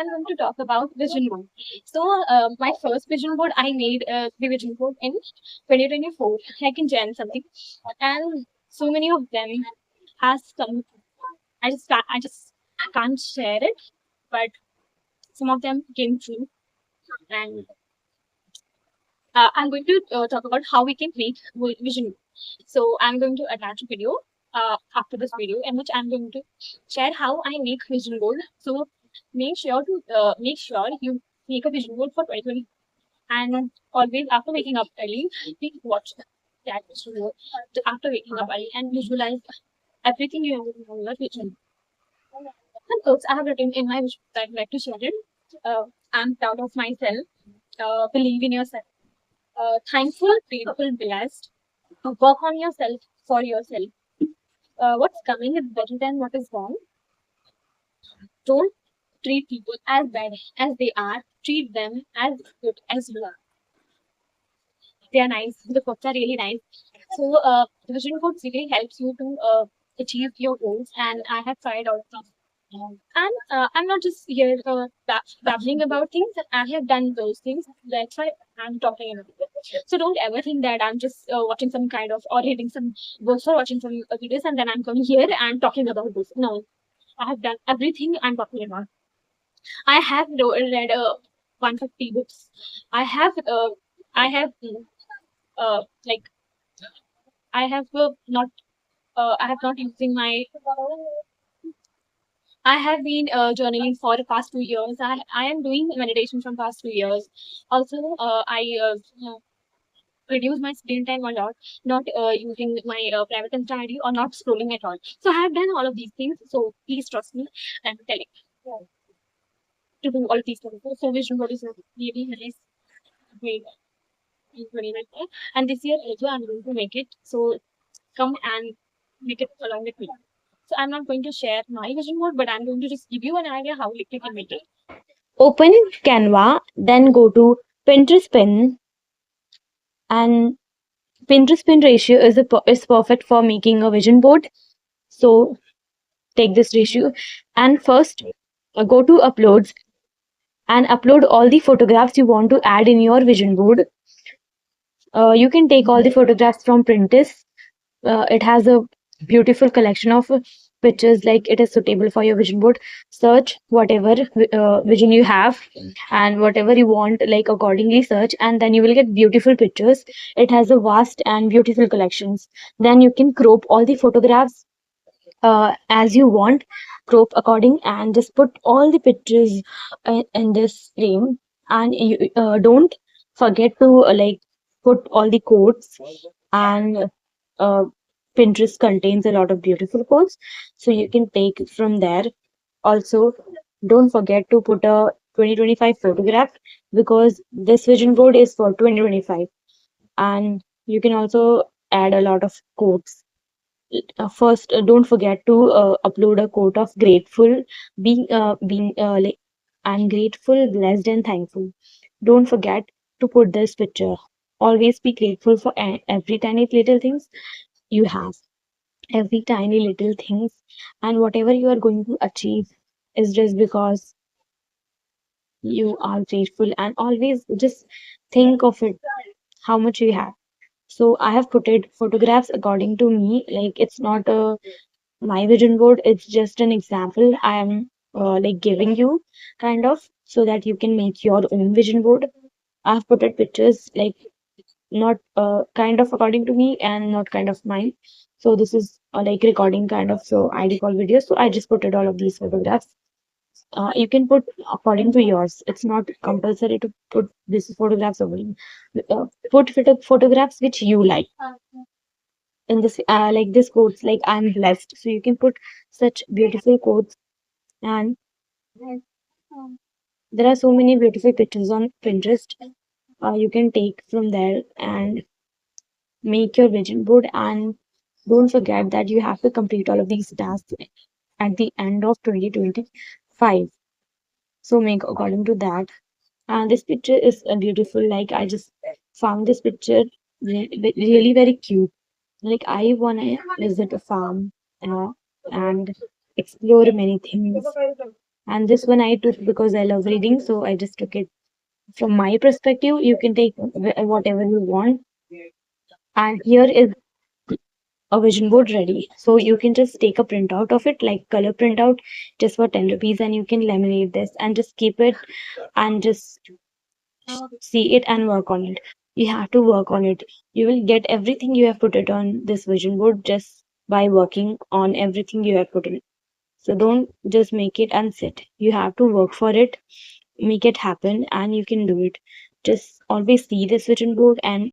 I'm going to talk about vision board. My first vision board, I made the vision board in 2024, like in Jan something, and so many of them has come. I just can't share it, but some of them came true, and I'm going to talk about how we can make vision board. So I'm going to attach a video after this video in which I'm going to share how I make vision board. So make sure you make a vision board for 2020, and always after waking up early, please watch that vision board after waking up early and visualize everything you have in your vision. And quotes I have written in my vision board, I'd like to share it. I'm proud of myself. Believe in yourself. Thankful, grateful, blessed. Work on yourself for yourself. What's coming is better than what is gone. Don't treat people as bad as they are. Treat them as good as you are. They are nice. The quotes are really nice. The vision quotes really helps you to achieve your goals. And I have tried all of these. And I'm not just here babbling about things. I have done those things. That's why I'm talking about it. So don't ever think that I'm just watching some kind of or reading some books or watching some videos and then I'm coming here and talking about this. No, I have done everything I'm talking about. I have read 150 books. I have like I have not using my I have been journaling for the past 2 years. I am doing meditation from past 2 years. Also, I reduce my screen time a lot, not using my private Insta ID or not scrolling at all. So I have done all of these things. So please trust me. I'm telling to do all of these things. So vision board is a really nice way in 2019. And this year also I'm going to make it. So come and make it along with me. So I'm not going to share my vision board, but I'm going to just give you an idea how you can make it. Open Canva, then go to Pinterest pin, and Pinterest pin ratio is perfect for making a vision board. So take this ratio and first go to uploads and upload all the photographs you want to add in your vision board. You can take all the photographs from Pinterest. It has a beautiful collection of pictures, like it is suitable for your vision board. Search whatever vision you have and whatever you want, like accordingly search, and then you will get beautiful pictures. It has a vast and beautiful collections. Then you can crop all the photographs as you want, crop according, and just put all the pictures in this frame. And you don't forget to like put all the quotes, and uh, Pinterest contains a lot of beautiful quotes, so you can take it from there. Also, don't forget to put a 2025 photograph, because this vision board is for 2025. And you can also add a lot of quotes. First, don't forget to upload a quote of grateful, being like I'm grateful, blessed, and thankful. Don't forget to put this picture. Always be grateful for every tiny little things you have, every tiny little things, and whatever you are going to achieve is just because you are grateful. And always just think of it, how much you have. So I have put it photographs according to me. Like it's not a my vision board, it's just an example I am like giving you, kind of, so that you can make your own vision board. I've put it pictures like not kind of according to me and not kind of mine. So this is like recording kind of, so ID call video, so I just put it all of these photographs. You can put according to yours, it's not compulsory to put this photographs only. Put photographs which you like. In this like this quotes, like I'm blessed, so you can put such beautiful quotes. And there are so many beautiful pictures on Pinterest. You can take from there and make your vision board. And don't forget that you have to complete all of these tasks at the end of 2025. So make according to that. And this picture is beautiful. Like I just found this picture really very cute. Like I wanna visit a farm, and explore many things. And this one I took because I love reading, so I just took it. From my perspective, you can take whatever you want. And here is a vision board ready. So you can just take a printout of it, like color printout, just for 10 rupees, and you can laminate this and just keep it and just see it and work on it. You have to work on it. You will get everything you have put it on this vision board just by working on everything you have put in. So don't just make it and sit. You have to work for it, make it happen, and you can do it. Just always see this vision board and